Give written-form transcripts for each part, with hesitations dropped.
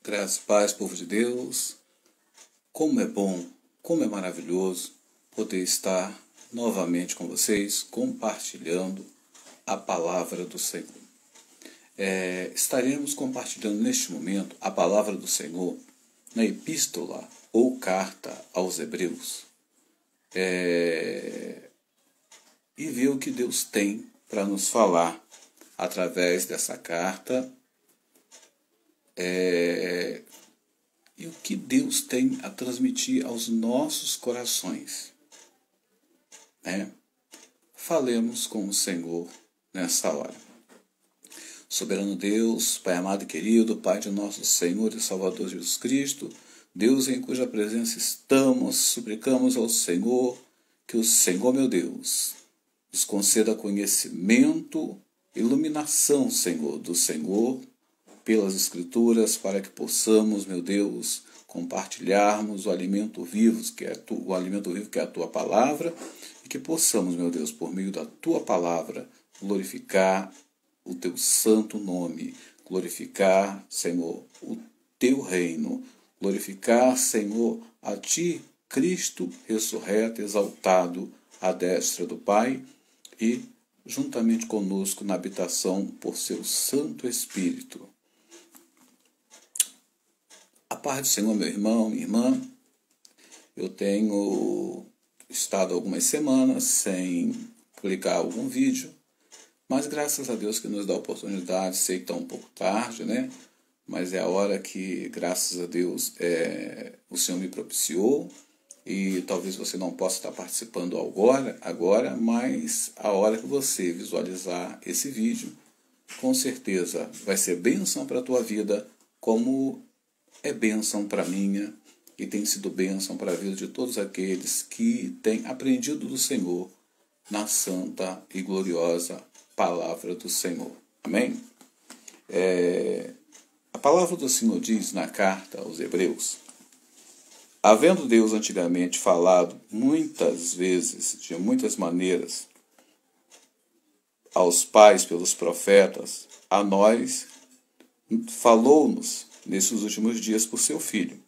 Graças e paz, povo de Deus. Como é bom, como é maravilhoso poder estar novamente com vocês, compartilhando a palavra do Senhor. Estaremos compartilhando neste momento a palavra do Senhor na epístola ou carta aos Hebreus. E ver o que Deus tem para nos falar através dessa carta. E o que Deus tem a transmitir aos nossos corações. Falemos com o Senhor nessa hora. Soberano Deus, Pai amado e querido, Pai de nosso Senhor e Salvador Jesus Cristo, Deus em cuja presença estamos, suplicamos ao Senhor que o Senhor, meu Deus, nos conceda conhecimento, iluminação, Senhor, do Senhor, pelas Escrituras, para que possamos, meu Deus, compartilharmos o alimento vivo que é a Tua Palavra, e que possamos, meu Deus, por meio da Tua Palavra, glorificar o Teu santo nome, glorificar, Senhor, o Teu reino, glorificar, Senhor, a Ti, Cristo ressurreto, exaltado à destra do Pai, e juntamente conosco na habitação por Seu Santo Espírito. A paz do Senhor, meu irmão, minha irmã. Eu tenho estado algumas semanas sem publicar algum vídeo, mas graças a Deus que nos dá a oportunidade. Sei que está um pouco tarde, né? Mas é a hora que, graças a Deus, o Senhor me propiciou, e talvez você não possa estar participando agora, mas a hora que você visualizar esse vídeo, com certeza vai ser bênção para a tua vida, como é bênção para a minha, e tem sido bênção para a vida de todos aqueles que têm aprendido do Senhor na santa e gloriosa palavra do Senhor. Amém? A palavra do Senhor diz na carta aos Hebreus: havendo Deus antigamente falado muitas vezes, de muitas maneiras, aos pais pelos profetas, a nós falou-nos nesses últimos dias por seu Filho,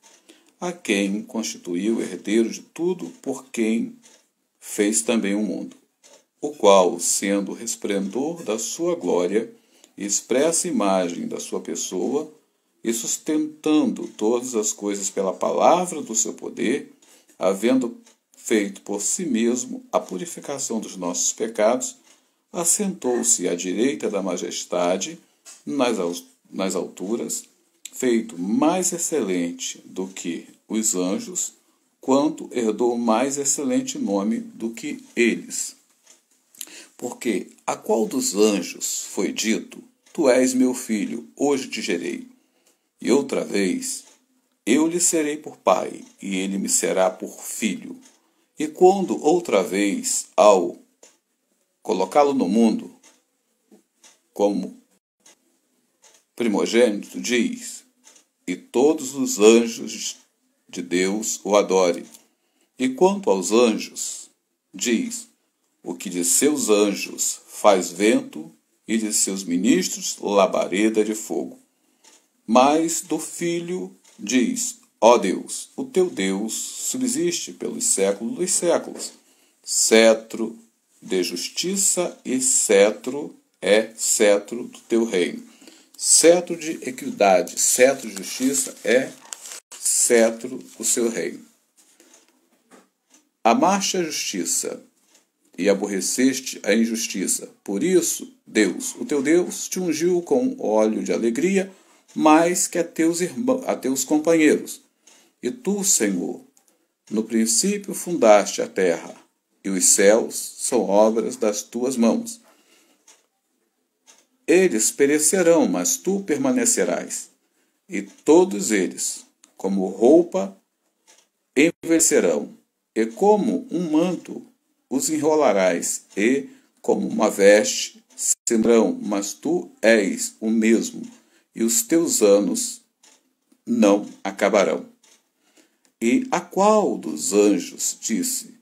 a quem constituiu herdeiro de tudo, por quem fez também o mundo, o qual, sendo o resplendor da sua glória e expressa imagem da sua pessoa, e sustentando todas as coisas pela palavra do seu poder, havendo feito por si mesmo a purificação dos nossos pecados, assentou-se à direita da majestade nas alturas, feito mais excelente do que os anjos, quanto herdou mais excelente nome do que eles. Porque a qual dos anjos foi dito: Tu és meu filho, hoje te gerei. E outra vez: eu lhe serei por pai, e ele me será por filho. E quando outra vez, ao colocá-lo no mundo como primogênito, diz: e todos os anjos de Deus o adorem. E quanto aos anjos, diz: o que de seus anjos faz vento, e de seus ministros labareda de fogo. Mas do Filho diz: ó Deus, o teu Deus subsiste pelos séculos dos séculos. Cetro de justiça e cetro do teu reino. Cetro de equidade, cetro de justiça é cetro do seu reino. Amaste a justiça e aborreceste a injustiça. Por isso, Deus, o teu Deus, te ungiu com óleo de alegria, mais que a teus companheiros. E tu, Senhor, no princípio fundaste a terra, e os céus são obras das tuas mãos. Eles perecerão, mas tu permanecerás, e todos eles, como roupa, envelhecerão, e como um manto os enrolarás, e como uma veste cederão, mas tu és o mesmo, e os teus anos não acabarão. E a qual dos anjos disse: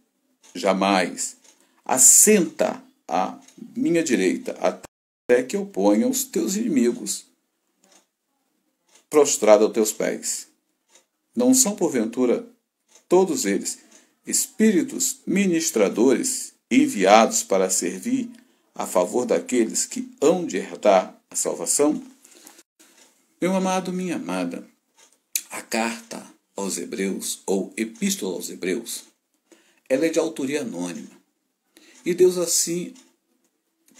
jamais, assenta à minha direita, até que eu ponha os teus inimigos prostrado aos teus pés. Não são, porventura, todos eles espíritos ministradores enviados para servir a favor daqueles que hão de herdar a salvação? Meu amado, minha amada, a carta aos Hebreus, ou Epístola aos Hebreus, ela é de autoria anônima. E Deus assim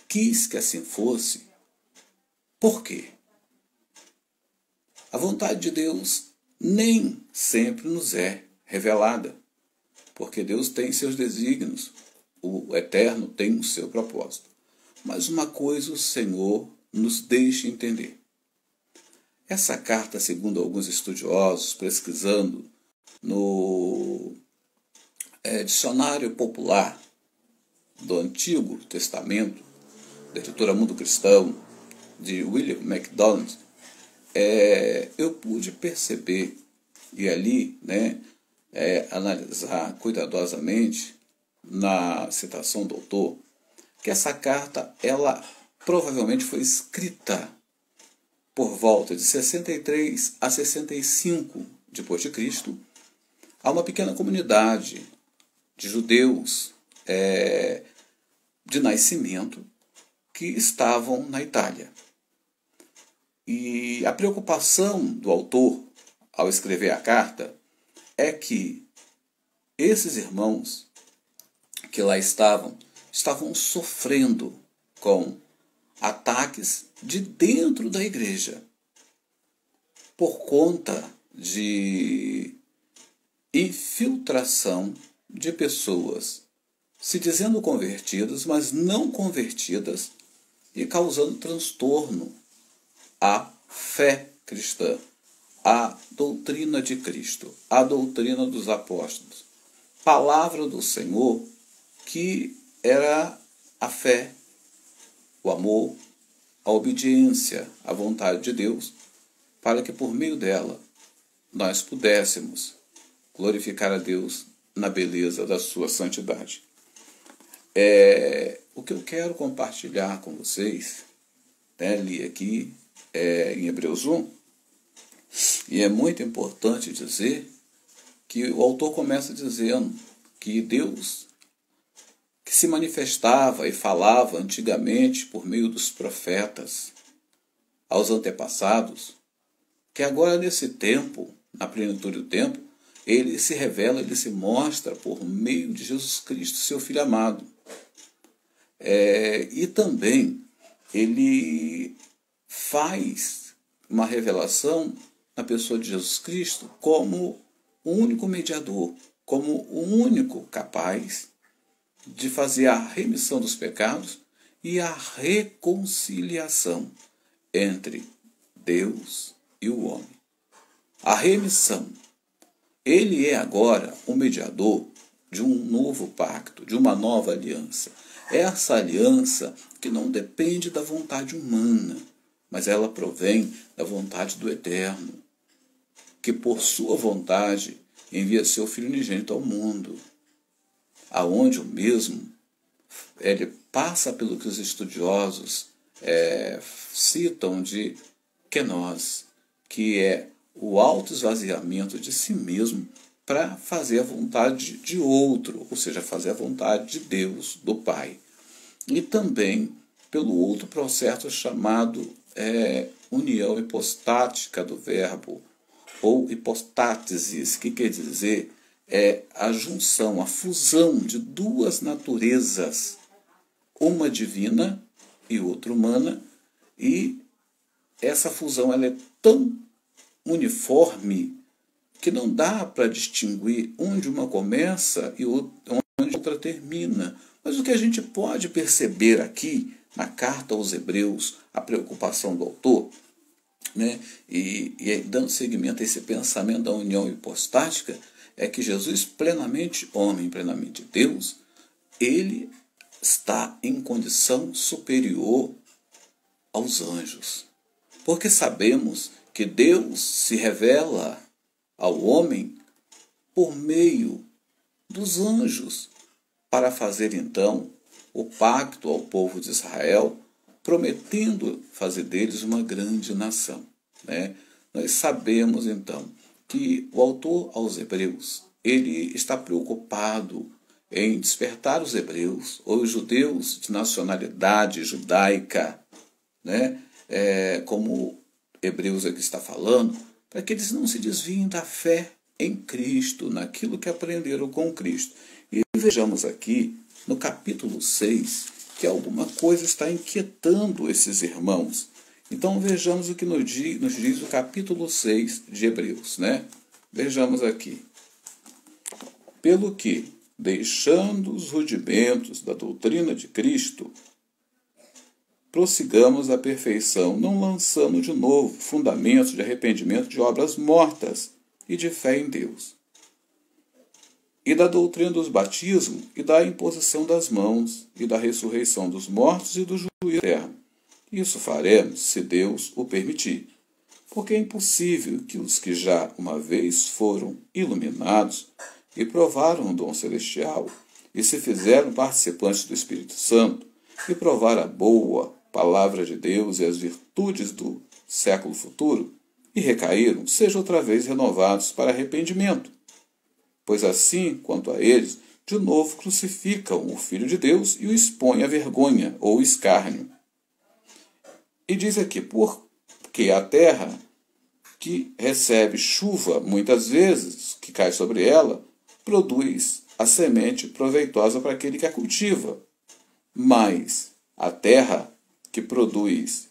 quis que assim fosse. Por quê? A vontade de Deus nem sempre nos é revelada, porque Deus tem seus desígnios, o Eterno tem o seu propósito. Mas uma coisa o Senhor nos deixa entender. Essa carta, segundo alguns estudiosos, pesquisando no Dicionário Popular do Antigo Testamento, da editora Mundo Cristão, de William MacDonald, eu pude perceber e ali analisar cuidadosamente na citação do autor que essa carta ela provavelmente foi escrita por volta de 63 a 65 depois de Cristo a uma pequena comunidade de judeus de nascimento que estavam na Itália. E a preocupação do autor ao escrever a carta é que esses irmãos que lá estavam sofrendo com ataques de dentro da igreja por conta de infiltração de pessoas se dizendo convertidas, mas não convertidas e causando transtorno à fé cristã, à doutrina de Cristo, à doutrina dos apóstolos, palavra do Senhor que era a fé, o amor, a obediência à vontade de Deus, para que por meio dela nós pudéssemos glorificar a Deus na beleza da sua santidade. O que eu quero compartilhar com vocês, li aqui em Hebreus 1, e é muito importante dizer que o autor começa dizendo que Deus, que se manifestava e falava antigamente por meio dos profetas aos antepassados, que agora nesse tempo, na plenitude do tempo, ele se revela, ele se mostra por meio de Jesus Cristo, seu Filho amado. E também ele faz uma revelação na pessoa de Jesus Cristo como o único mediador, como o único capaz de fazer a remissão dos pecados e a reconciliação entre Deus e o homem. A remissão. Ele é agora o mediador de um novo pacto, de uma nova aliança. Essa aliança que não depende da vontade humana, mas ela provém da vontade do Eterno, que por sua vontade envia seu Filho unigênito ao mundo, aonde o mesmo ele passa pelo que os estudiosos citam de kenós, que é o autoesvaziamento de si mesmo para fazer a vontade de outro, ou seja, fazer a vontade de Deus, do Pai. E também pelo outro processo chamado união hipostática do verbo, ou hipostátesis, que quer dizer a junção, a fusão de duas naturezas, uma divina e outra humana, e essa fusão ela é tão uniforme que não dá para distinguir onde uma começa e onde outra termina. Mas o que a gente pode perceber aqui na carta aos Hebreus, a preocupação do autor, e dando seguimento a esse pensamento da união hipostática, é que Jesus, plenamente homem, plenamente Deus, ele está em condição superior aos anjos. Porque sabemos que Deus se revela ao homem por meio dos anjos, para fazer então o pacto ao povo de Israel, prometendo fazer deles uma grande nação. nós sabemos então que o autor aos Hebreus, ele está preocupado em despertar os hebreus, ou os judeus de nacionalidade judaica, né? Como Hebreus aqui está falando, para que eles não se desviem da fé em Cristo, naquilo que aprenderam com Cristo. E vejamos aqui, no capítulo 6, que alguma coisa está inquietando esses irmãos. Então vejamos o que nos diz o capítulo 6 de Hebreus, né? Vejamos aqui. Pelo que, deixando os rudimentos da doutrina de Cristo, prossigamos a perfeição, não lançando de novo fundamentos de arrependimento de obras mortas e de fé em Deus, e da doutrina dos batismos, e da imposição das mãos, e da ressurreição dos mortos e do juízo eterno. Isso faremos, se Deus o permitir, porque é impossível que os que já uma vez foram iluminados e provaram o dom celestial, e se fizeram participantes do Espírito Santo, e provaram a boa palavra de Deus e as virtudes do século futuro, e recaíram, sejam outra vez renovados para arrependimento. Pois assim, quanto a eles, de novo crucificam o Filho de Deus e o expõem à vergonha ou escárnio. E diz aqui, porque a terra que recebe chuva muitas vezes, que cai sobre ela, produz a semente proveitosa para aquele que a cultiva. Mas a terra que produz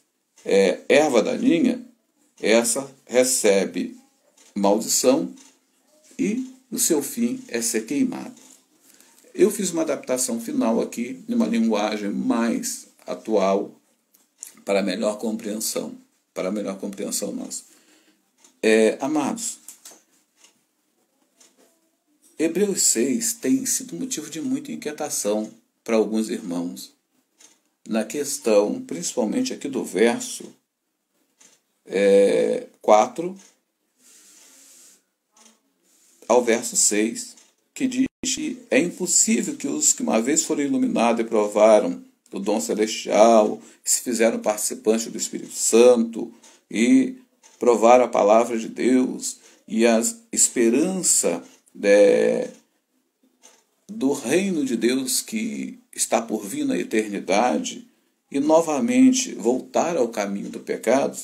erva daninha, essa recebe maldição e o seu fim é ser queimado. Eu fiz uma adaptação final aqui, numa linguagem mais atual, para melhor compreensão nossa. Amados, Hebreus 6 tem sido motivo de muita inquietação para alguns irmãos, na questão, principalmente aqui do verso 4 ao verso 6, que diz que é impossível que os que uma vez foram iluminados e provaram o dom celestial, se fizeram participantes do Espírito Santo e provaram a palavra de Deus e a esperança do reino de Deus que está por vir na eternidade e novamente voltar ao caminho do pecado,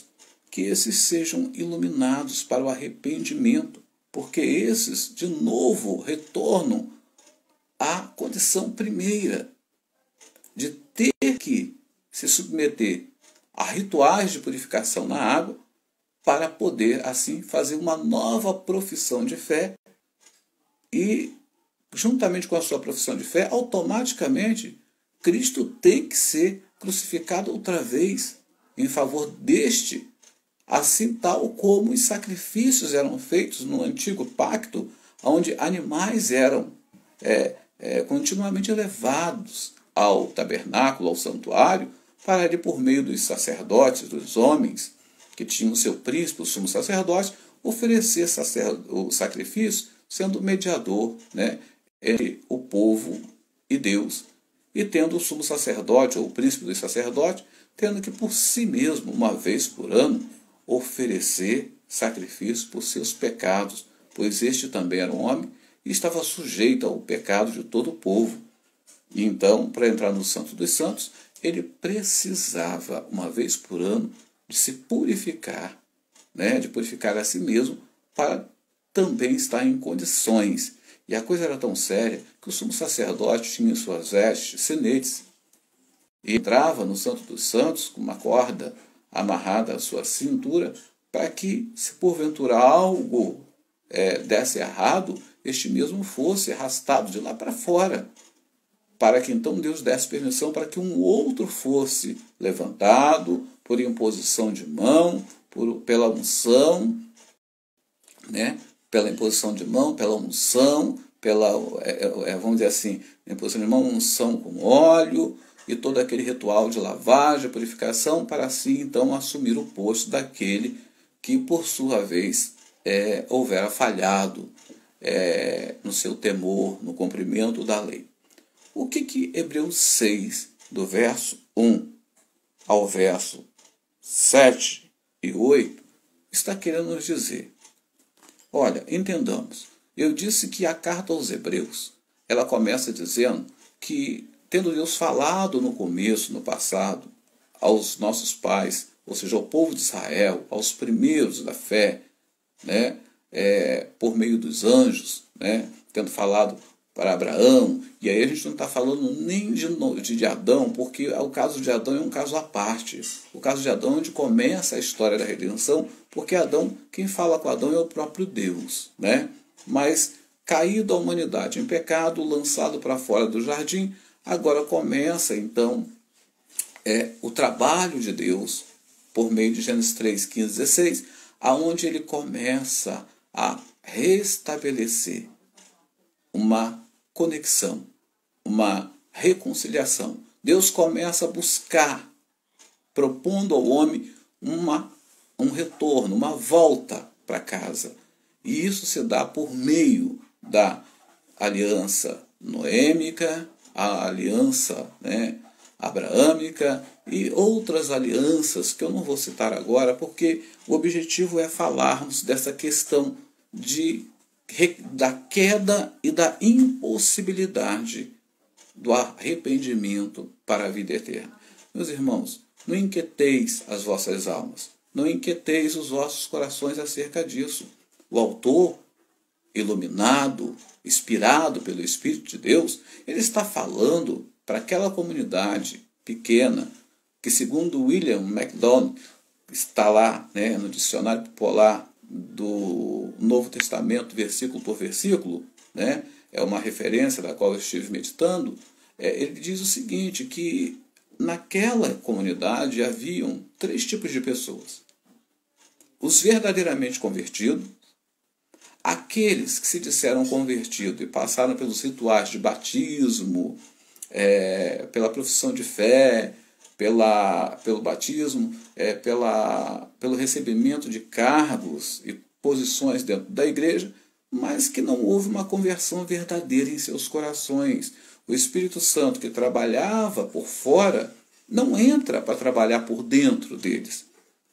que esses sejam iluminados para o arrependimento, porque esses, de novo, retornam à condição primeira de ter que se submeter a rituais de purificação na água para poder, assim, fazer uma nova profissão de fé e, juntamente com a sua profissão de fé, automaticamente, Cristo tem que ser crucificado outra vez em favor deste, assim tal como os sacrifícios eram feitos no antigo pacto, onde animais eram continuamente levados ao tabernáculo, ao santuário, para ali, por meio dos sacerdotes, dos homens, que tinham o seu príncipe, o sumo sacerdote, oferecer o sacrifício, sendo mediador, né, entre o povo e Deus, e tendo o sumo sacerdote, ou o príncipe dos sacerdotes, tendo que por si mesmo, uma vez por ano, oferecer sacrifício por seus pecados, pois este também era um homem e estava sujeito ao pecado de todo o povo. E então, para entrar no Santo dos Santos, ele precisava, uma vez por ano, de se purificar, né, de purificar a si mesmo, para também estar em condições. E a coisa era tão séria que o sumo sacerdote tinha em suas vestes sinetes e entrava no Santo dos Santos com uma corda amarrada à sua cintura, para que, se porventura algo desse errado, este mesmo fosse arrastado de lá para fora, para que então Deus desse permissão para que um outro fosse levantado por imposição de mão, pela unção, né? Pela imposição de mão, pela unção, vamos dizer assim, imposição de mão, unção com óleo e todo aquele ritual de lavagem, purificação, para assim então assumir o posto daquele que por sua vez houvera falhado no seu temor, no cumprimento da lei. O que Hebreus 6, do verso 1 ao verso 7 e 8, está querendo nos dizer? Olha, entendamos. Eu disse que a carta aos Hebreus, ela começa dizendo que, tendo Deus falado no começo, no passado, aos nossos pais, ou seja, ao povo de Israel, aos primeiros da fé, né, por meio dos anjos, né, tendo falado para Abraão, e aí a gente não está falando nem de Adão, porque o caso de Adão é um caso à parte. O caso de Adão é onde começa a história da redenção, porque Adão, quem fala com Adão é o próprio Deus, né? Mas caído a humanidade em pecado, lançado para fora do jardim, agora começa então o trabalho de Deus por meio de Gênesis 3, 15, 16, aonde ele começa a restabelecer uma conexão, uma reconciliação. Deus começa a buscar, propondo ao homem um retorno, uma volta para casa. E isso se dá por meio da aliança noêmica, a aliança abraâmica e outras alianças que eu não vou citar agora, porque o objetivo é falarmos dessa questão da queda e da impossibilidade do arrependimento para a vida eterna. Meus irmãos, não inquieteis as vossas almas, não inquieteis os vossos corações acerca disso. O autor, iluminado, inspirado pelo Espírito de Deus, ele está falando para aquela comunidade pequena, que segundo William MacDonald, está lá no dicionário popular do Novo Testamento, versículo por versículo, é uma referência da qual eu estive meditando, ele diz o seguinte, que naquela comunidade haviam 3 tipos de pessoas. Os verdadeiramente convertidos, aqueles que se disseram convertidos e passaram pelos rituais de batismo, pela profissão de fé, pelo batismo, pelo recebimento de cargos e posições dentro da igreja, mas que não houve uma conversão verdadeira em seus corações. O Espírito Santo que trabalhava por fora não entra para trabalhar por dentro deles.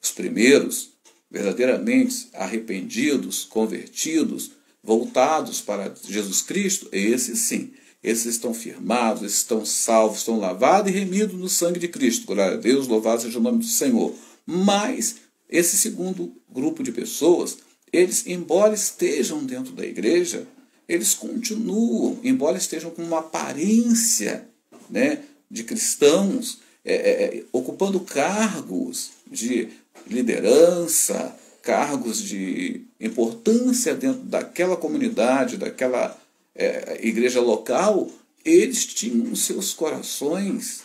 Os primeiros, verdadeiramente arrependidos, convertidos, voltados para Jesus Cristo, esses sim. Esses estão firmados, esses estão salvos, estão lavados e remidos no sangue de Cristo. Glória a Deus, louvado seja o nome do Senhor. Mas esse segundo grupo de pessoas, eles, embora estejam dentro da igreja, eles continuam, embora estejam com uma aparência de cristãos, ocupando cargos de liderança, cargos de importância dentro daquela comunidade, daquela igreja local, eles tinham seus corações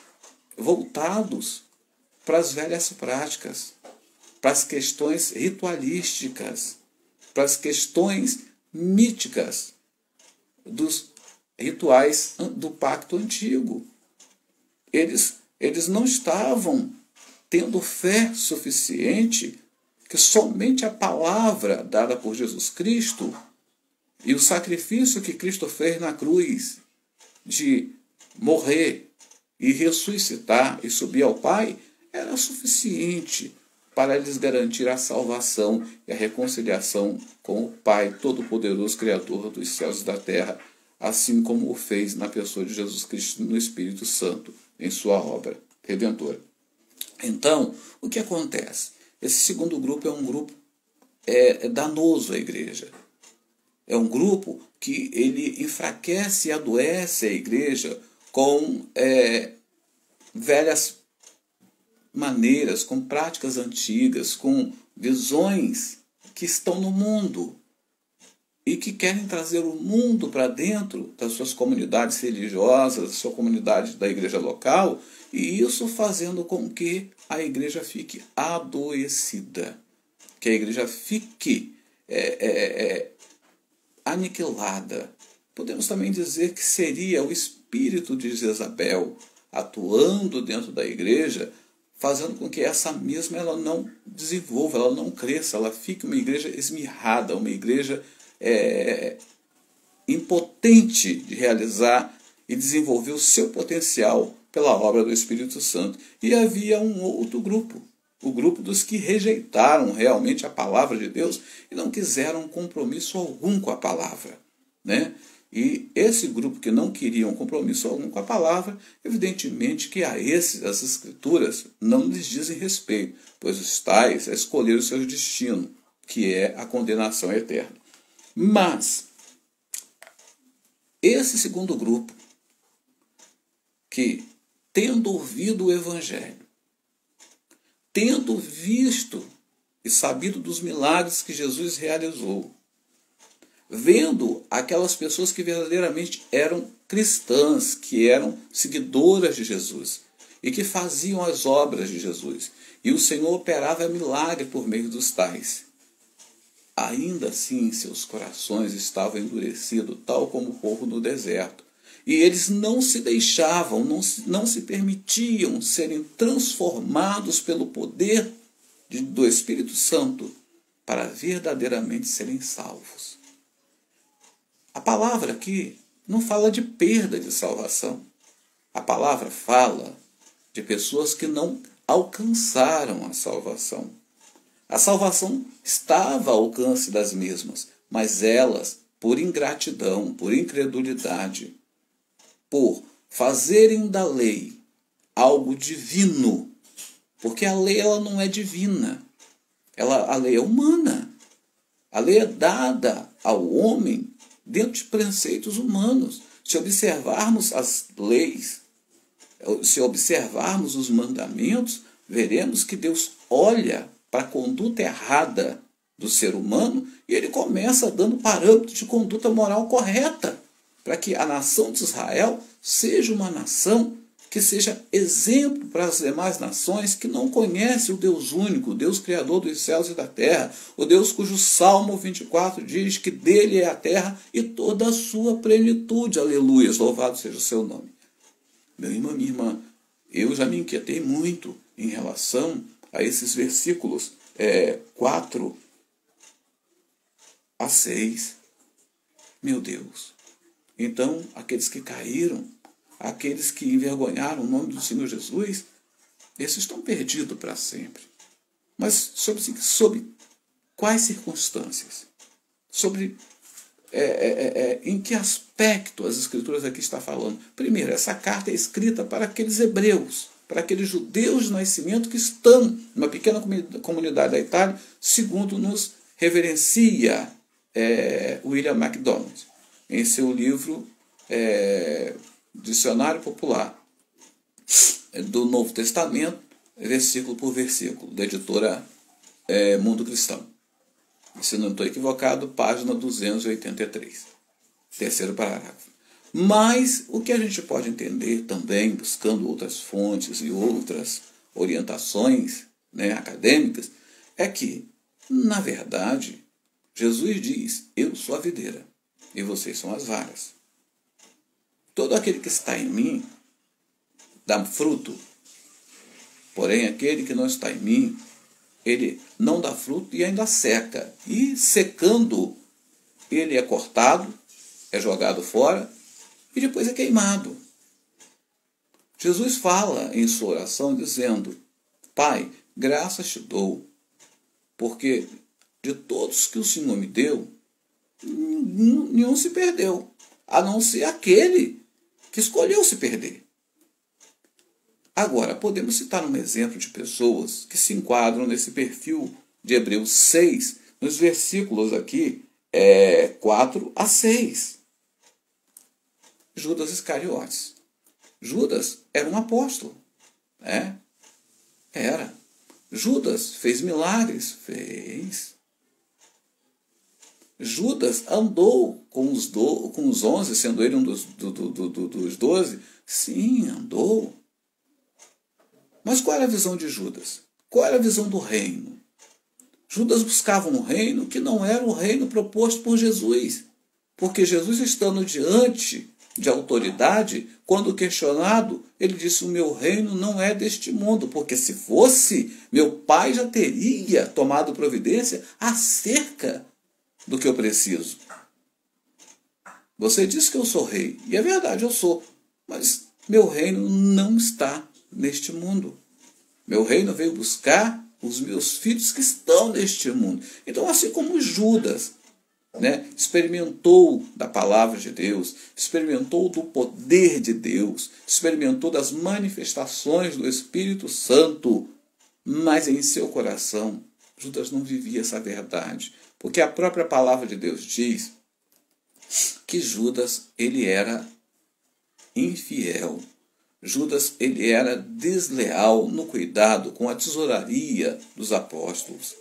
voltados para as velhas práticas, para as questões ritualísticas, para as questões míticas dos rituais do pacto antigo. Eles não estavam tendo fé suficiente que somente a palavra dada por Jesus Cristo e o sacrifício que Cristo fez na cruz de morrer e ressuscitar e subir ao Pai era suficiente para lhes garantir a salvação e a reconciliação com o Pai Todo-Poderoso, Criador dos céus e da terra, assim como o fez na pessoa de Jesus Cristo no Espírito Santo, em sua obra redentora. Então, o que acontece? Esse segundo grupo é um grupo danoso à igreja. É um grupo que ele enfraquece e adoece a igreja com velhas maneiras, com práticas antigas, com visões que estão no mundo e que querem trazer o mundo para dentro das suas comunidades religiosas, da sua comunidade da igreja local, e isso fazendo com que a igreja fique adoecida, que a igreja fique aniquilada. Podemos também dizer que seria o espírito de Jezabel atuando dentro da igreja, fazendo com que essa mesma ela não desenvolva, ela não cresça, ela fique uma igreja esmirrada, uma igreja impotente de realizar e desenvolver o seu potencial pela obra do Espírito Santo. E havia um outro grupo, o grupo dos que rejeitaram realmente a palavra de Deus e não quiseram compromisso algum com a palavra, né? E esse grupo que não queriam compromisso algum com a palavra, evidentemente que a esses as escrituras não lhes dizem respeito, pois os tais escolheram o seu destino, que é a condenação eterna. Mas esse segundo grupo, que tendo ouvido o evangelho, tendo visto e sabido dos milagres que Jesus realizou, vendo aquelas pessoas que verdadeiramente eram cristãs, que eram seguidoras de Jesus e que faziam as obras de Jesus, e o Senhor operava milagre por meio dos tais, ainda assim seus corações estavam endurecidos, tal como o povo no deserto. E eles não se deixavam, não se permitiam serem transformados pelo poder do Espírito Santo para verdadeiramente serem salvos. A palavra aqui não fala de perda de salvação. A palavra fala de pessoas que não alcançaram a salvação. A salvação estava ao alcance das mesmas, mas elas, por ingratidão, por incredulidade, por fazerem da lei algo divino, porque a lei ela não é divina, a lei é humana, a lei é dada ao homem dentro de preceitos humanos. Se observarmos as leis, se observarmos os mandamentos, veremos que Deus olha para a conduta errada do ser humano e ele começa dando parâmetros de conduta moral correta, para que a nação de Israel seja uma nação que seja exemplo para as demais nações que não conhecem o Deus único, o Deus criador dos céus e da terra, o Deus cujo Salmo 24 diz que dele é a terra e toda a sua plenitude. Aleluia, louvado seja o seu nome. Meu irmão, minha irmã, eu já me inquietei muito em relação a esses versículos 4 a 6. Meu Deus. Então, aqueles que caíram, aqueles que envergonharam o nome do Senhor Jesus, esses estão perdidos para sempre. Mas sobre quais circunstâncias? Sobre em que aspecto as Escrituras aqui estão falando? Primeiro, essa carta é escrita para aqueles hebreus, para aqueles judeus de nascimento que estão numa pequena comunidade da Itália, segundo nos reverencia William MacDonald em seu livro Dicionário Popular do Novo Testamento, versículo por versículo, da editora Mundo Cristão. Se não estou equivocado, página 283, terceiro parágrafo. Mas o que a gente pode entender também, buscando outras fontes e outras orientações acadêmicas, é que, na verdade, Jesus diz: eu sou a videira e vocês são as varas. Todo aquele que está em mim dá fruto, porém aquele que não está em mim, ele não dá fruto e ainda seca. E secando, ele é cortado, é jogado fora e depois é queimado. Jesus fala em sua oração dizendo: Pai, graças te dou, porque de todos que o Senhor me deu, nenhum se perdeu, a não ser aquele que escolheu se perder. Agora, podemos citar um exemplo de pessoas que se enquadram nesse perfil de Hebreus 6, nos versículos aqui 4 a 6. Judas Iscariotes. Judas era um apóstolo. Era. Judas fez milagres? Fez. Judas andou com os 11, sendo ele um dos 12? Sim, andou. Mas qual era a visão de Judas? Qual era a visão do reino? Judas buscava um reino que não era o reino proposto por Jesus. Porque Jesus, estando diante de autoridade, quando questionado, ele disse: o meu reino não é deste mundo, porque se fosse, meu pai já teria tomado providência acerca do que eu preciso. Você diz que eu sou rei, e é verdade, eu sou, mas meu reino não está neste mundo. Meu reino veio buscar os meus filhos que estão neste mundo. Então, assim como Judas, né, experimentou da palavra de Deus, experimentou do poder de Deus, experimentou das manifestações do Espírito Santo, mas em seu coração, Judas não vivia essa verdade, porque a própria palavra de Deus diz que Judas, ele era infiel. Judas, ele era desleal no cuidado com a tesouraria dos apóstolos.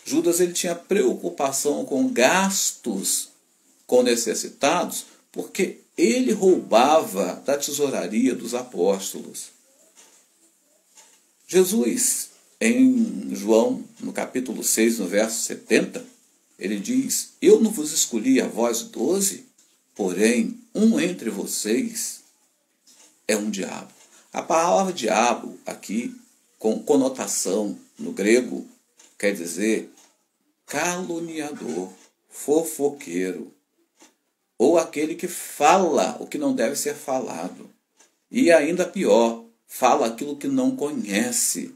Judas, ele tinha preocupação com gastos com necessitados, porque ele roubava da tesouraria dos apóstolos. Jesus, em João, no capítulo 6, no verso 70, ele diz: eu não vos escolhi a vós 12, porém um entre vocês é um diabo. A palavra diabo aqui, com conotação no grego, quer dizer caluniador, fofoqueiro, ou aquele que fala o que não deve ser falado. E ainda pior, fala aquilo que não conhece.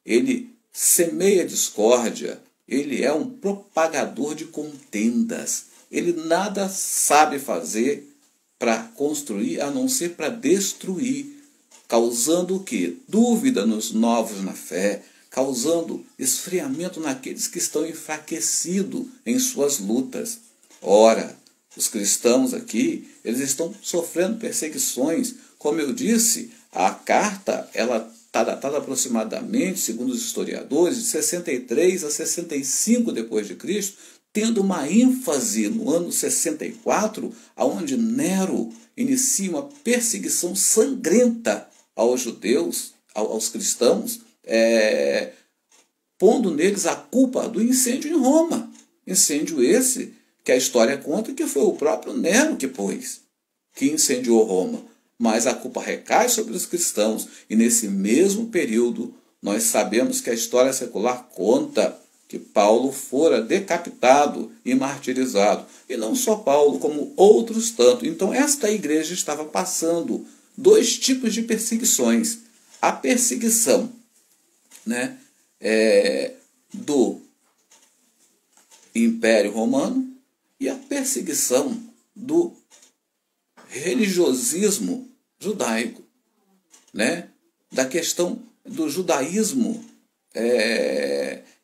Ele semeia discórdia, ele é um propagador de contendas. Ele nada sabe fazer para construir, a não ser para destruir, causando o quê? Dúvida nos novos na fé, causando esfriamento naqueles que estão enfraquecidos em suas lutas. Ora, os cristãos aqui, eles estão sofrendo perseguições. Como eu disse, a carta, ela está datada aproximadamente, segundo os historiadores, de 63 a 65 depois de Cristo, tendo uma ênfase no ano 64, onde Nero inicia uma perseguição sangrenta aos judeus, aos cristãos, pondo neles a culpa do incêndio em Roma. Incêndio esse que a história conta que foi o próprio Nero que incendiou Roma. Mas a culpa recai sobre os cristãos. E nesse mesmo período, nós sabemos que a história secular conta que Paulo fora decapitado e martirizado. E não só Paulo, como outros tantos. Então esta igreja estava passando dois tipos de perseguições. A perseguição, né, do Império Romano e a perseguição do religiosismo judaico, né, da questão do judaísmo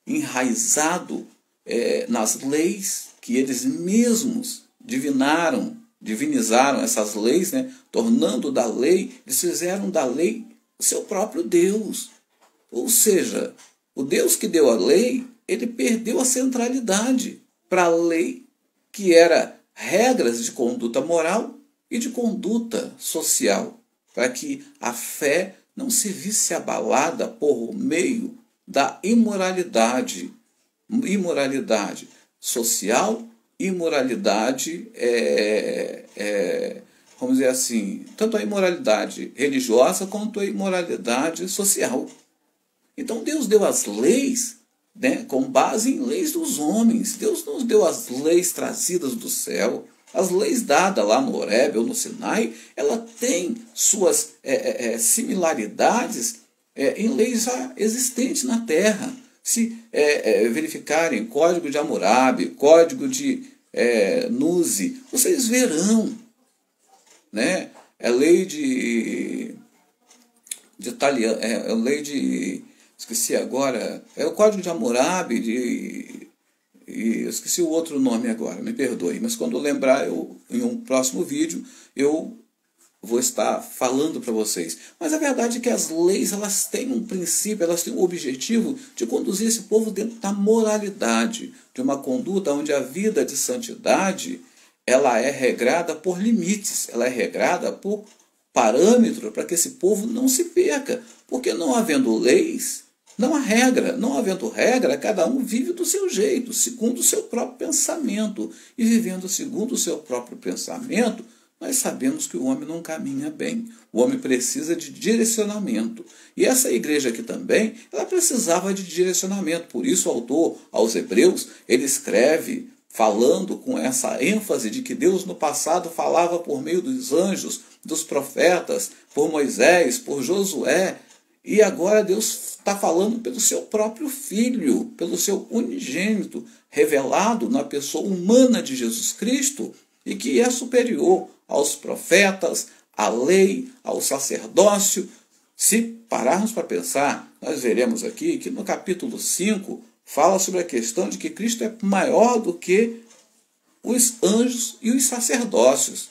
enraizado nas leis que eles mesmos divinizaram essas leis, né, tornando da lei, eles fizeram da lei o seu próprio Deus. Ou seja, o Deus que deu a lei, ele perdeu a centralidade para a lei, que era regras de conduta moral e de conduta social, para que a fé não se visse abalada por meio da imoralidade social, imoralidade, vamos dizer assim, tanto a imoralidade religiosa quanto a imoralidade social. Então Deus deu as leis, né, com base em leis dos homens. Deus nos deu as leis trazidas do céu. As leis dadas lá no Horebe ou no Sinai, ela tem suas similaridades em leis já existentes na terra. Se verificarem Código de Hammurabi, Código de Nuzi, vocês verão, né? Lei de italiano, lei de, esqueci agora, o Código de Hammurabi, e eu esqueci o outro nome agora, me perdoe, mas quando eu lembrar, em um próximo vídeo, eu vou estar falando para vocês. Mas a verdade é que as leis, elas têm um princípio, elas têm um objetivo de conduzir esse povo dentro da moralidade, de uma conduta onde a vida de santidade, ela é regrada por limites, ela é regrada por parâmetro para que esse povo não se perca. Porque não havendo leis, não há regra. Não havendo regra, cada um vive do seu jeito, segundo o seu próprio pensamento. E vivendo segundo o seu próprio pensamento, nós sabemos que o homem não caminha bem. O homem precisa de direcionamento. E essa igreja aqui também, ela precisava de direcionamento. Por isso o autor, aos Hebreus, ele escreve falando com essa ênfase de que Deus no passado falava por meio dos anjos, dos profetas, por Moisés, por Josué. E agora Deus está falando pelo seu próprio Filho, pelo seu unigênito, revelado na pessoa humana de Jesus Cristo, e que é superior aos profetas, à lei, ao sacerdócio. Se pararmos para pensar, nós veremos aqui que no capítulo 5 fala sobre a questão de que Cristo é maior do que os anjos e os sacerdócios,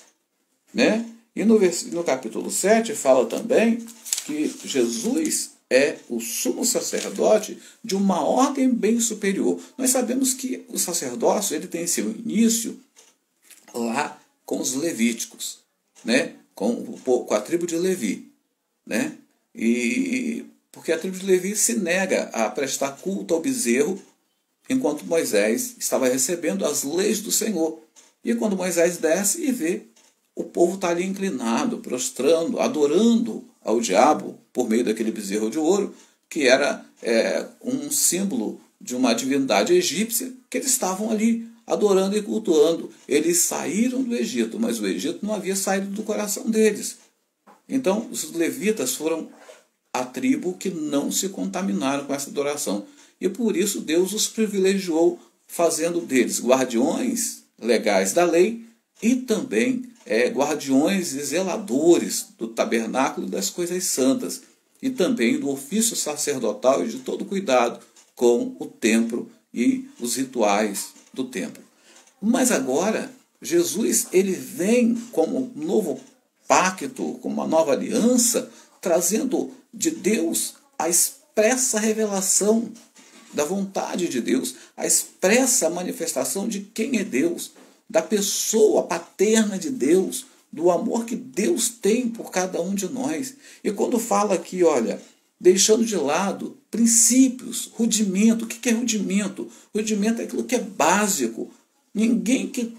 né? E no capítulo 7 fala também que Jesus é o sumo sacerdote de uma ordem bem superior. Nós sabemos que o sacerdócio ele tem seu início lá com os levíticos, né? com a tribo de Levi, né? E porque a tribo de Levi se nega a prestar culto ao bezerro enquanto Moisés estava recebendo as leis do Senhor. E quando Moisés desce e vê, o povo está ali inclinado, prostrando, adorando ao diabo por meio daquele bezerro de ouro, que era um símbolo de uma divindade egípcia, que eles estavam ali adorando e cultuando. Eles saíram do Egito, mas o Egito não havia saído do coração deles. Então, os levitas foram a tribo que não se contaminaram com essa adoração. E por isso Deus os privilegiou, fazendo deles guardiões legais da lei e também guardiões e zeladores do tabernáculo e das coisas santas, e também do ofício sacerdotal e de todo cuidado com o templo e os rituais do templo. Mas agora, Jesus ele vem como um novo pacto, como uma nova aliança, trazendo de Deus a expressa revelação da vontade de Deus, a expressa manifestação de quem é Deus, da pessoa paterna de Deus, do amor que Deus tem por cada um de nós. E quando fala aqui, olha, deixando de lado princípios, rudimento. O que é rudimento? Rudimento é aquilo que é básico. Ninguém que,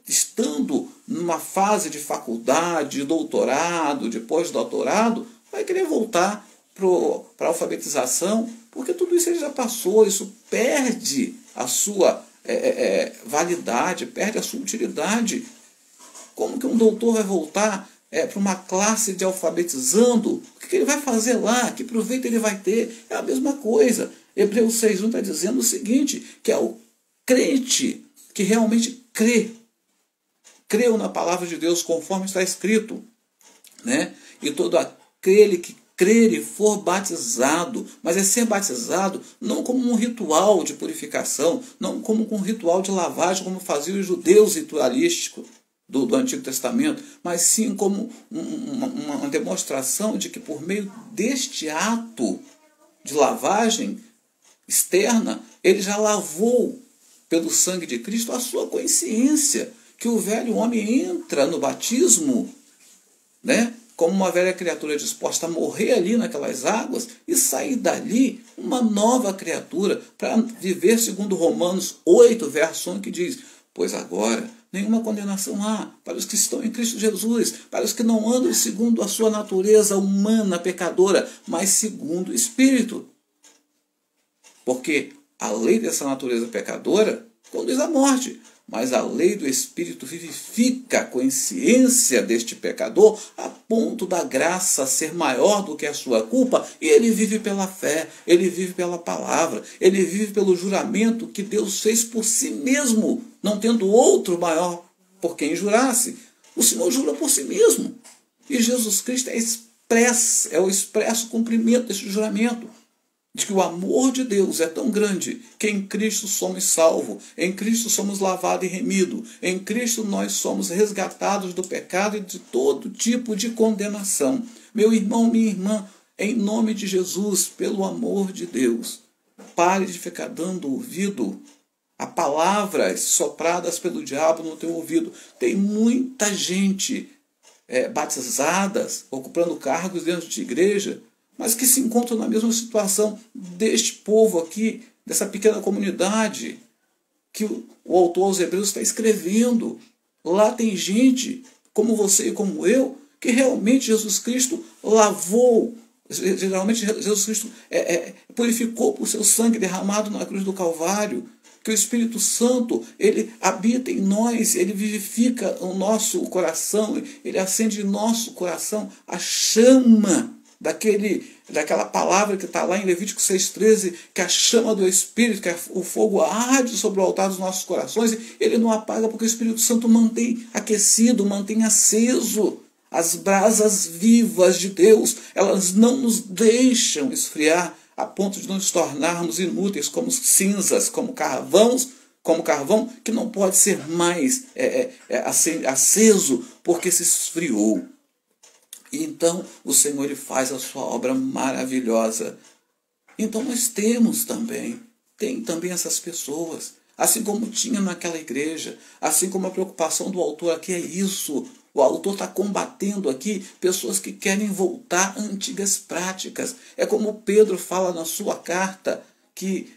estando numa fase de faculdade, de doutorado, de pós-doutorado, vai querer voltar para a alfabetização, porque tudo isso ele já passou, isso perde a sua validade, perde a sua utilidade. Como que um doutor vai voltar para uma classe de alfabetizando? O que ele vai fazer lá? Que proveito ele vai ter? É a mesma coisa. Hebreus 6:1 está dizendo o seguinte, que é o crente que realmente creu na palavra de Deus conforme está escrito, né? E todo aquele que crer e for batizado, mas é ser batizado não como um ritual de purificação, não como um ritual de lavagem, como faziam os judeus ritualísticos do Antigo Testamento, mas sim como uma demonstração de que por meio deste ato de lavagem externa, ele já lavou pelo sangue de Cristo a sua consciência, que o velho homem entra no batismo, né? Como uma velha criatura disposta a morrer ali naquelas águas e sair dali uma nova criatura para viver segundo Romanos 8, verso 1, que diz: pois agora nenhuma condenação há para os que estão em Cristo Jesus, para os que não andam segundo a sua natureza humana pecadora, mas segundo o Espírito. Porque a lei dessa natureza pecadora conduz à morte, mas a lei do Espírito vivifica a consciência deste pecador a ponto da graça ser maior do que a sua culpa, e ele vive pela fé, ele vive pela palavra, ele vive pelo juramento que Deus fez por si mesmo, não tendo outro maior por quem jurasse. O Senhor jura por si mesmo, e Jesus Cristo é o expresso cumprimento deste juramento, de que o amor de Deus é tão grande que em Cristo somos salvos, em Cristo somos lavados e remidos, em Cristo nós somos resgatados do pecado e de todo tipo de condenação. Meu irmão, minha irmã, em nome de Jesus, pelo amor de Deus, pare de ficar dando ouvido a palavras sopradas pelo diabo no teu ouvido. Tem muita gente batizadas, ocupando cargos dentro de igreja, mas que se encontram na mesma situação deste povo aqui, dessa pequena comunidade que o autor aos Hebreus está escrevendo. Lá tem gente, como você e como eu, que realmente Jesus Cristo lavou, geralmente Jesus Cristo purificou por seu sangue derramado na cruz do Calvário, que o Espírito Santo, ele habita em nós, ele vivifica o nosso coração, ele acende em nosso coração a chama daquela palavra que está lá em Levítico 6,13, que a chama do Espírito, que o fogo arde sobre o altar dos nossos corações, ele não apaga porque o Espírito Santo mantém aquecido, mantém aceso. As brasas vivas de Deus, elas não nos deixam esfriar a ponto de nos tornarmos inúteis como cinzas, como carvão que não pode ser mais aceso porque se esfriou. E então o Senhor ele faz a sua obra maravilhosa. Então nós tem também essas pessoas, assim como tinha naquela igreja, assim como a preocupação do autor aqui é isso. O autor está combatendo aqui pessoas que querem voltar a antigas práticas. É como Pedro fala na sua carta, que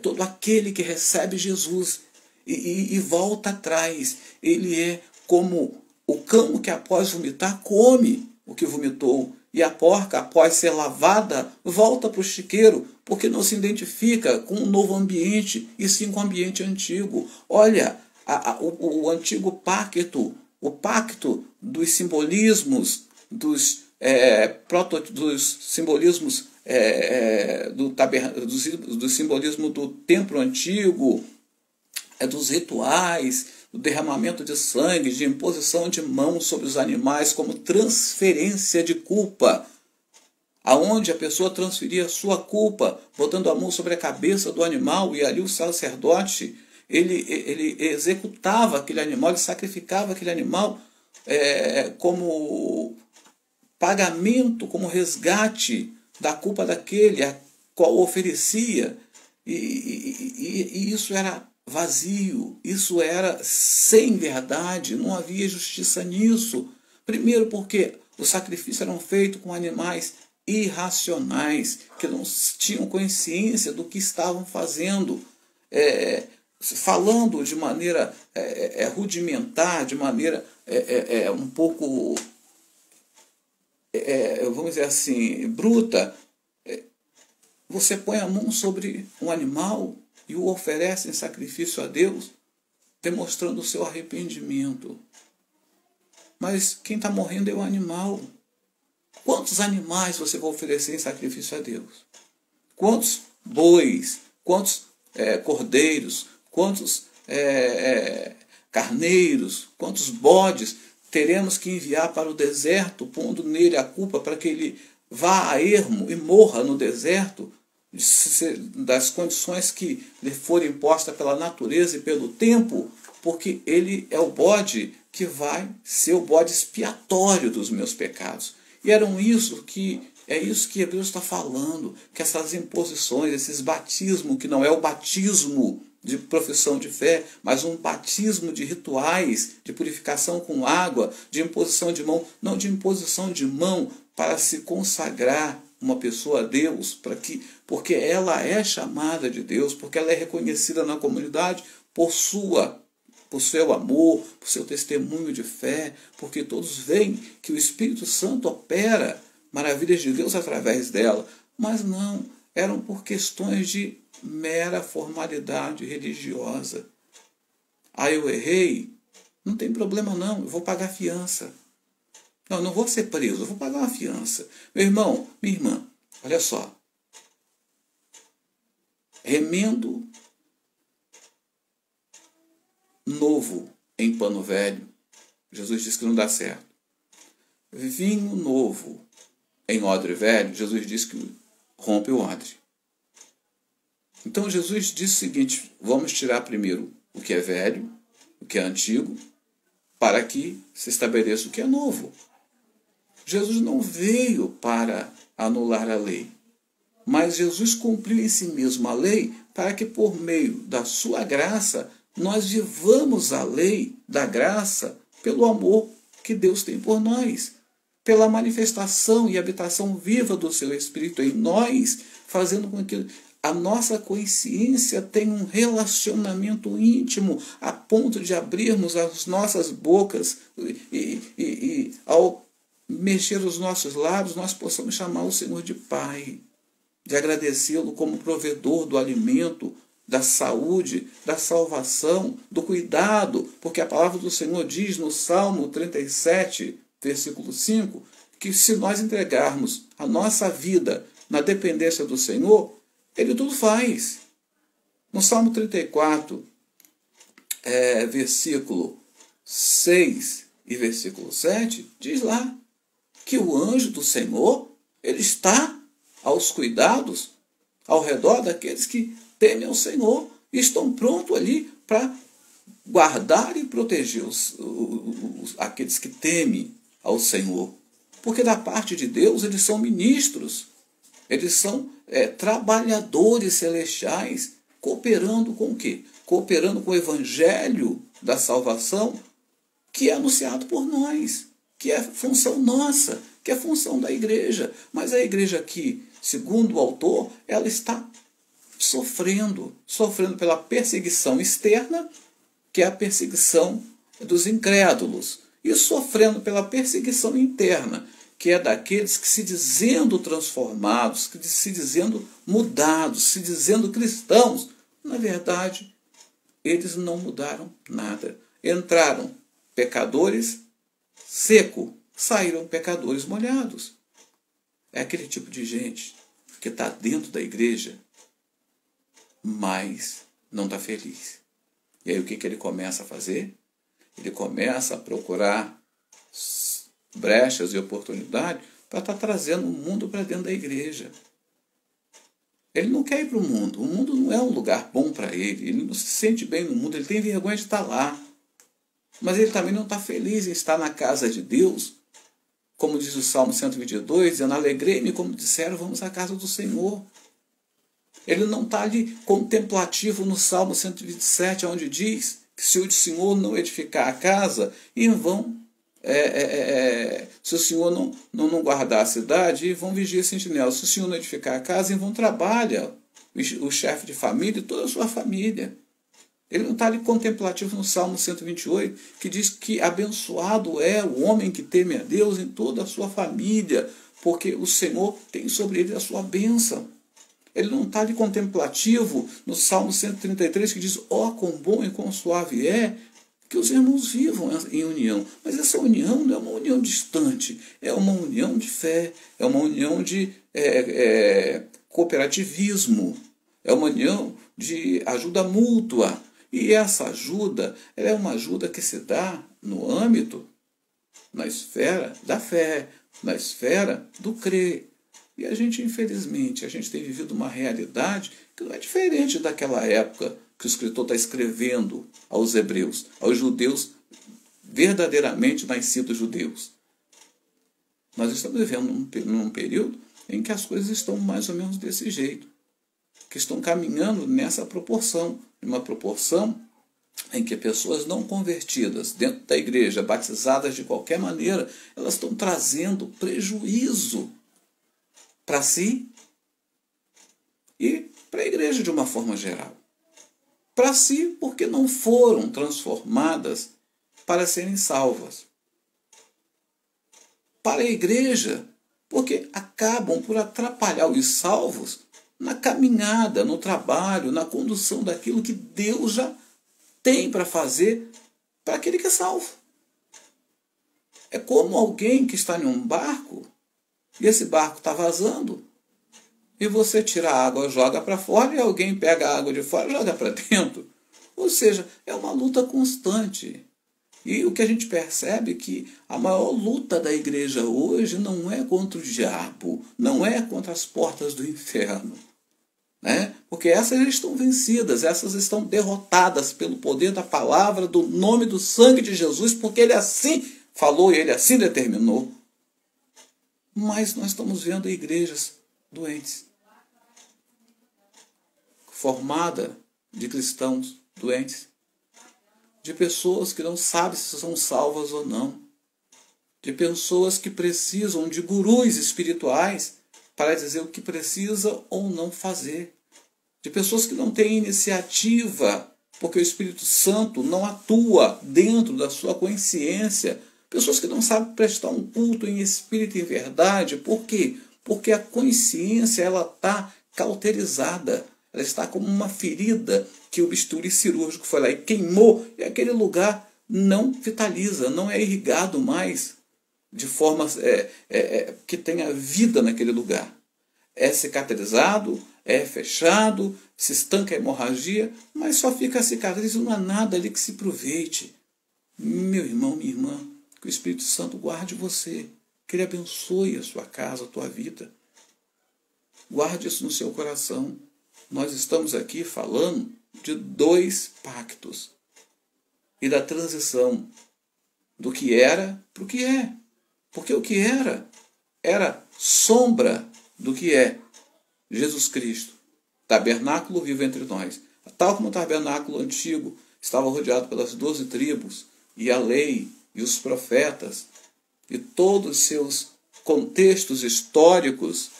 todo aquele que recebe Jesus e volta atrás, ele é como o cão que após vomitar come o que vomitou, e a porca, após ser lavada, volta para o chiqueiro, porque não se identifica com um novo ambiente, e sim com o ambiente antigo. Olha, o antigo pacto, o pacto dos simbolismos, dos simbolismos do simbolismo do templo antigo, dos rituais, do derramamento de sangue, de imposição de mãos sobre os animais como transferência de culpa, aonde a pessoa transferia a sua culpa, botando a mão sobre a cabeça do animal, e ali o sacerdote ele executava aquele animal, ele sacrificava aquele animal como pagamento, como resgate da culpa daquele a qual oferecia, e isso era vazio, isso era sem verdade, não havia justiça nisso. Primeiro porque os sacrifícios eram feitos com animais irracionais, que não tinham consciência do que estavam fazendo, falando de maneira rudimentar, de maneira um pouco, vamos dizer assim, bruta. Você põe a mão sobre um animal e o oferece em sacrifício a Deus, demonstrando o seu arrependimento. Mas quem está morrendo é o animal. Quantos animais você vai oferecer em sacrifício a Deus? Quantos bois, quantos cordeiros, quantos carneiros, quantos bodes teremos que enviar para o deserto, pondo nele a culpa para que ele vá a ermo e morra no deserto, das condições que lhe forem impostas pela natureza e pelo tempo, porque ele é o bode que vai ser o bode expiatório dos meus pecados. E é isso que Hebreus está falando, que essas imposições, esses batismos, que não é o batismo de profissão de fé, mas um batismo de rituais, de purificação com água, de imposição de mão, não de imposição de mão para se consagrar uma pessoa a Deus, porque ela é chamada de Deus, porque ela é reconhecida na comunidade por seu amor, por seu testemunho de fé, porque todos veem que o Espírito Santo opera maravilhas de Deus através dela. Mas não, eram por questões de mera formalidade religiosa. Eu errei, não tem problema não, eu vou pagar fiança. Não vou ser preso, eu vou pagar uma fiança. Meu irmão, minha irmã, olha só. Remendo novo em pano velho, Jesus disse que não dá certo. Vinho novo em odre velho, Jesus disse que rompe o odre. Então Jesus disse o seguinte: vamos tirar primeiro o que é velho, o que é antigo, para que se estabeleça o que é novo. Jesus não veio para anular a lei, mas Jesus cumpriu em si mesmo a lei para que por meio da sua graça nós vivamos a lei da graça pelo amor que Deus tem por nós, pela manifestação e habitação viva do seu Espírito em nós, fazendo com que a nossa consciência tenha um relacionamento íntimo a ponto de abrirmos as nossas bocas e ao mexer os nossos lábios, nós possamos chamar o Senhor de Pai, de agradecê-lo como provedor do alimento, da saúde, da salvação, do cuidado, porque a palavra do Senhor diz no Salmo 37, versículo 5, que se nós entregarmos a nossa vida na dependência do Senhor, Ele tudo faz. No Salmo 34, versículo 6 e versículo 7, diz lá que o anjo do Senhor, ele está aos cuidados, ao redor daqueles que temem ao Senhor e estão prontos ali para guardar e proteger aqueles que temem ao Senhor. Porque da parte de Deus eles são ministros, eles são trabalhadores celestiais, cooperando com o quê? Cooperando com o evangelho da salvação, que é anunciado por nós, que é função nossa, que é função da igreja. Mas a igreja aqui, segundo o autor, ela está sofrendo pela perseguição externa, que é a perseguição dos incrédulos, e sofrendo pela perseguição interna, que é daqueles que se dizendo transformados, que se dizendo mudados, se dizendo cristãos, na verdade, eles não mudaram nada. Entraram pecadores seco, saíram pecadores molhados. É aquele tipo de gente que está dentro da igreja, mas não está feliz. E aí o que ele começa a fazer? Ele começa a procurar brechas e oportunidades para estar trazendo o mundo para dentro da igreja. Ele não quer ir para o mundo não é um lugar bom para ele não se sente bem no mundo, ele tem vergonha de estar lá. Mas ele também não está feliz em estar na casa de Deus, como diz o Salmo 122, dizendo, alegrei-me, como disseram, vamos à casa do Senhor. Ele não está ali contemplativo no Salmo 127, onde diz que se o Senhor não edificar a casa, em vão, se o Senhor não guardar a cidade, em vão vigia sentinela. Se o Senhor não edificar a casa, em vão trabalha o chefe de família e toda a sua família. Ele não está ali contemplativo no Salmo 128, que diz que abençoado é o homem que teme a Deus em toda a sua família, porque o Senhor tem sobre ele a sua bênção. Ele não está ali contemplativo no Salmo 133, que diz, ó, quão bom e quão suave é que os irmãos vivam em união. Mas essa união não é uma união distante, é uma união de fé, é uma união de cooperativismo, é uma união de ajuda mútua. E essa ajuda, ela é uma ajuda que se dá no âmbito, na esfera da fé, na esfera do crer. E a gente, infelizmente, a gente tem vivido uma realidade que não é diferente daquela época que o escritor está escrevendo aos hebreus, aos judeus verdadeiramente nascidos judeus. Nós estamos vivendo num período em que as coisas estão mais ou menos desse jeito, que estão caminhando nessa proporção, uma proporção em que pessoas não convertidas dentro da igreja, batizadas de qualquer maneira, elas estão trazendo prejuízo para si e para a igreja de uma forma geral. Para si, porque não foram transformadas para serem salvas. Para a igreja, porque acabam por atrapalhar os salvos na caminhada, no trabalho, na condução daquilo que Deus já tem para fazer para aquele que é salvo. É como alguém que está em um barco e esse barco está vazando e você tira a água, joga para fora e alguém pega a água de fora e joga para dentro. Ou seja, é uma luta constante. E o que a gente percebe é que a maior luta da igreja hoje não é contra o diabo, não é contra as portas do inferno. Porque essas estão vencidas, essas estão derrotadas pelo poder da palavra, do nome, do sangue de Jesus, porque ele assim falou e ele assim determinou. Mas nós estamos vendo igrejas doentes, formada de cristãos doentes, de pessoas que não sabem se são salvas ou não, de pessoas que precisam de gurus espirituais para dizer o que precisa ou não fazer, de pessoas que não têm iniciativa, porque o Espírito Santo não atua dentro da sua consciência, pessoas que não sabem prestar um culto em espírito e em verdade. Por quê? Porque a consciência ela está cauterizada, ela está como uma ferida que o bisturi cirúrgico foi lá e queimou, e aquele lugar não vitaliza, não é irrigado mais. de forma que tenha vida naquele lugar. É cicatrizado, é fechado, se estanca a hemorragia, mas só fica a cicatriz, não há nada ali que se aproveite. Meu irmão, minha irmã, que o Espírito Santo guarde você, que Ele abençoe a sua casa, a tua vida. Guarde isso no seu coração. Nós estamos aqui falando de 2 pactos e da transição do que era para o que é. Porque o que era sombra do que é Jesus Cristo, tabernáculo vivo entre nós. Tal como o tabernáculo antigo estava rodeado pelas 12 tribos, e a lei, e os profetas, e todos os seus contextos históricos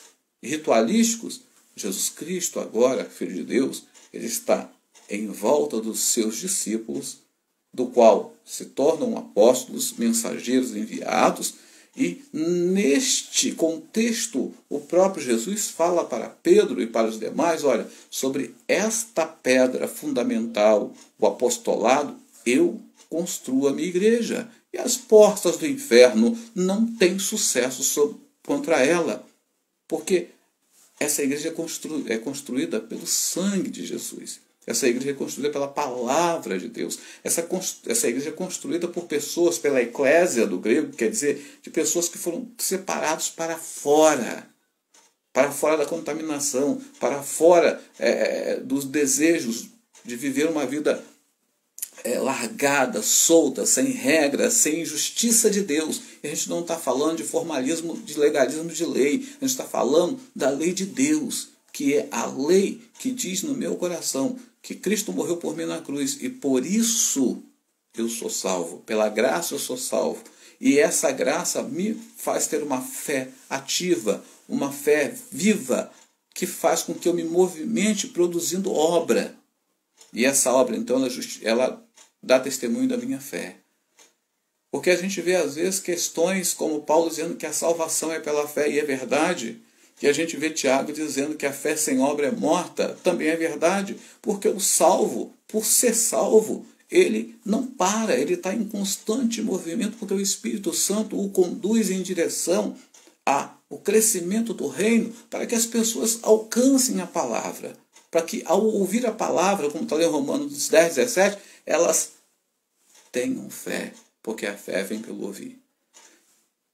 e ritualísticos, Jesus Cristo, agora, Filho de Deus, ele está em volta dos seus discípulos, do qual se tornam apóstolos, mensageiros enviados, e neste contexto o próprio Jesus fala para Pedro e para os demais, olha, sobre esta pedra fundamental, o apostolado, eu construo a minha igreja, e as portas do inferno não têm sucesso contra ela, porque essa igreja é construída pelo sangue de Jesus. Essa igreja é construída pela palavra de Deus. Essa igreja é construída por pessoas, pela eclésia do grego, quer dizer, de pessoas que foram separados para fora da contaminação, para fora dos desejos de viver uma vida largada, solta, sem regras, sem justiça de Deus. E a gente não está falando de formalismo, de legalismo de lei. A gente está falando da lei de Deus, que é a lei que diz no meu coração que Cristo morreu por mim na cruz e por isso eu sou salvo. Pela graça eu sou salvo. E essa graça me faz ter uma fé ativa, uma fé viva, que faz com que eu me movimente produzindo obra. E essa obra, então, ela dá testemunho da minha fé. Porque a gente vê, às vezes, questões como Paulo dizendo que a salvação é pela fé, e é verdade. E a gente vê Tiago dizendo que a fé sem obra é morta, também é verdade. Porque o salvo, por ser salvo, ele não para, ele está em constante movimento, porque o Espírito Santo o conduz em direção ao crescimento do reino, para que as pessoas alcancem a palavra. Para que, ao ouvir a palavra, como está lá em Romanos 10, 17, elas tenham fé, porque a fé vem pelo ouvir.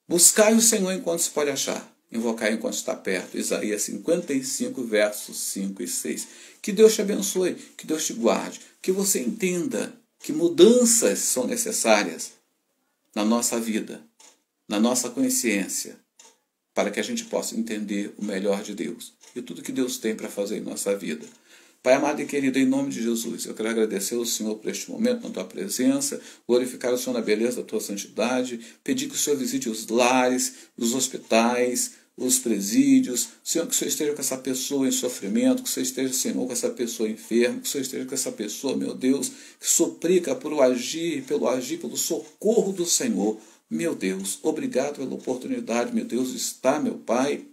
Buscai o Senhor enquanto se pode achar, invocai enquanto está perto. Isaías 55, versos 5 e 6. Que Deus te abençoe, que Deus te guarde, que você entenda que mudanças são necessárias na nossa vida, na nossa consciência, para que a gente possa entender o melhor de Deus e tudo que Deus tem para fazer em nossa vida. Pai amado e querido, em nome de Jesus, eu quero agradecer ao Senhor por este momento, na Tua presença, glorificar o Senhor na beleza da Tua santidade, pedir que o Senhor visite os lares, os hospitais, os presídios. Senhor, que o Senhor esteja com essa pessoa em sofrimento, que o Senhor esteja, Senhor, com essa pessoa enferma, que o Senhor esteja com essa pessoa, meu Deus, que suplica pelo agir, pelo socorro do Senhor. Meu Deus, obrigado pela oportunidade, meu Deus, está, meu Pai,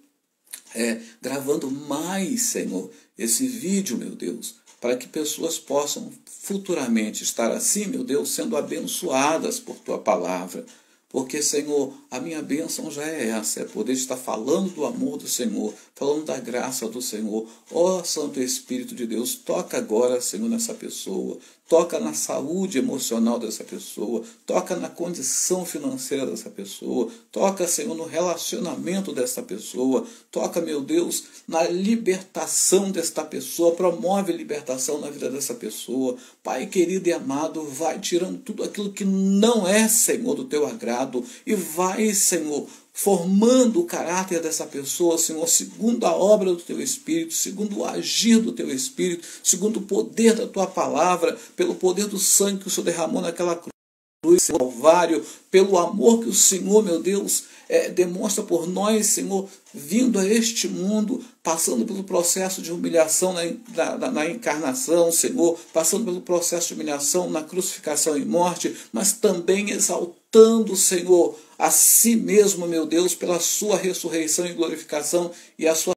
gravando mais, Senhor, esse vídeo, meu Deus, para que pessoas possam futuramente estar assim, meu Deus, sendo abençoadas por Tua palavra. Porque, Senhor, a minha bênção já é essa, é poder estar falando do amor do Senhor, falando da graça do Senhor. Ó Santo Espírito de Deus, toca agora, Senhor, nessa pessoa, toca na saúde emocional dessa pessoa, toca na condição financeira dessa pessoa, toca, Senhor, no relacionamento dessa pessoa, toca, meu Deus, na libertação desta pessoa, promove libertação na vida dessa pessoa. Pai querido e amado, vai tirando tudo aquilo que não é, Senhor, do Teu agrado, e vai, Senhor, formando o caráter dessa pessoa, Senhor, segundo a obra do Teu Espírito, segundo o agir do Teu Espírito, segundo o poder da Tua palavra, pelo poder do sangue que o Senhor derramou naquela cruz, Calvário, pelo amor que o Senhor, meu Deus, demonstra por nós, Senhor, vindo a este mundo, passando pelo processo de humilhação na encarnação, Senhor, passando pelo processo de humilhação na crucificação e morte, mas também exaltando, Senhor, a si mesmo, meu Deus, pela sua ressurreição e glorificação e a sua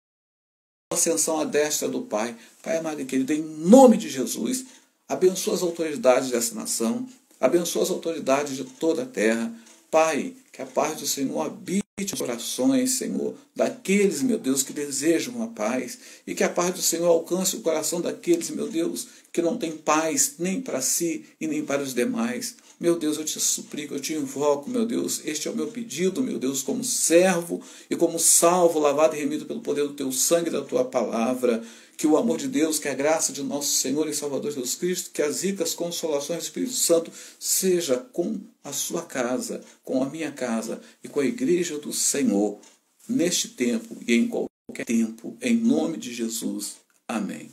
ascensão à destra do Pai. Pai amado e querido, em nome de Jesus, abençoa as autoridades dessa nação, abençoa as autoridades de toda a terra. Pai, que a paz do Senhor habite os corações, Senhor, daqueles, meu Deus, que desejam a paz, e que a paz do Senhor alcance o coração daqueles, meu Deus, que não têm paz nem para si e nem para os demais. Meu Deus, eu te suplico, eu te invoco, meu Deus, este é o meu pedido, meu Deus, como servo e como salvo, lavado e remido pelo poder do teu sangue e da tua palavra. Que o amor de Deus, que a graça de nosso Senhor e Salvador Jesus Cristo, que as ricas consolações do Espírito Santo seja com a sua casa, com a minha casa e com a igreja do Senhor, neste tempo e em qualquer tempo, em nome de Jesus. Amém.